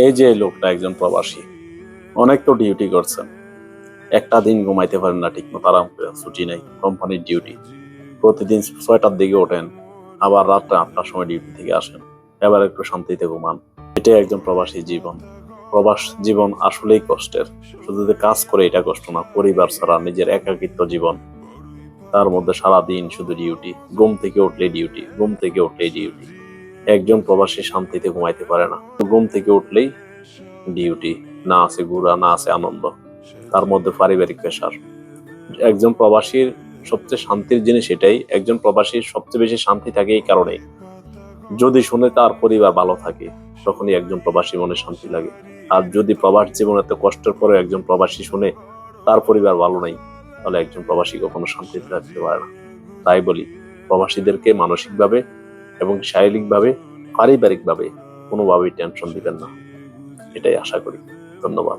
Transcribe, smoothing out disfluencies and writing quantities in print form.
এই যে লোকটা একজন প্রবাসী, অনেক তো ডিউটি করছেন, একটা দিন ঘুমাইতে পারেন না ঠিক মতো, আরাম করে, ছুটি নেই, কোম্পানির ডিউটি। প্রতিদিন 6টার দিকে ওঠেন, আবার রাত্রে 8টার সময় ডিউটি থেকে আসেন, এবার একটু শান্তিতে ঘুমান। এটাই একজন প্রবাসী জীবন। প্রবাস জীবন আসলেই কষ্টের। শুধু যে কাজ করে এটা কষ্ট না, পরিবার ছাড়া নিজের একাকিত্ব জীবন, তার মধ্যে সারা দিন শুধু ডিউটি, ঘুম থেকে উঠলেই ডিউটি, ঘুম থেকে উঠলেই ডিউটি। একজন প্রবাসী শান্তিতে ঘুমাইতে পারে না, ঘুম থেকে উঠলেই ডিউটি। না আছে ঘুরা, না আছে আনন্দ, তার মধ্যে পারিবারিক প্রেশার। একজন প্রবাসীর সবচেয়ে শান্তির জিনিস এটাই, একজন প্রবাসীর সবচেয়ে বেশি শান্তি থাকে এই কারণেই, যদি শুনে তার পরিবার ভালো থাকে, তখনই একজন প্রবাসী মনে শান্তি লাগে। আর যদি প্রবাস জীবনে এত কষ্টের পরে একজন প্রবাসী শুনে তার পরিবার ভালো নাই, তাহলে একজন প্রবাসী কখনো শান্তিতে থাকতে পারে না। তাই বলি, প্রবাসীদেরকে মানসিকভাবে এবং শারীরিকভাবে, পারিবারিকভাবে কোনোভাবেই টেনশন দিবেন না, এটাই আশা করি। ধন্যবাদ।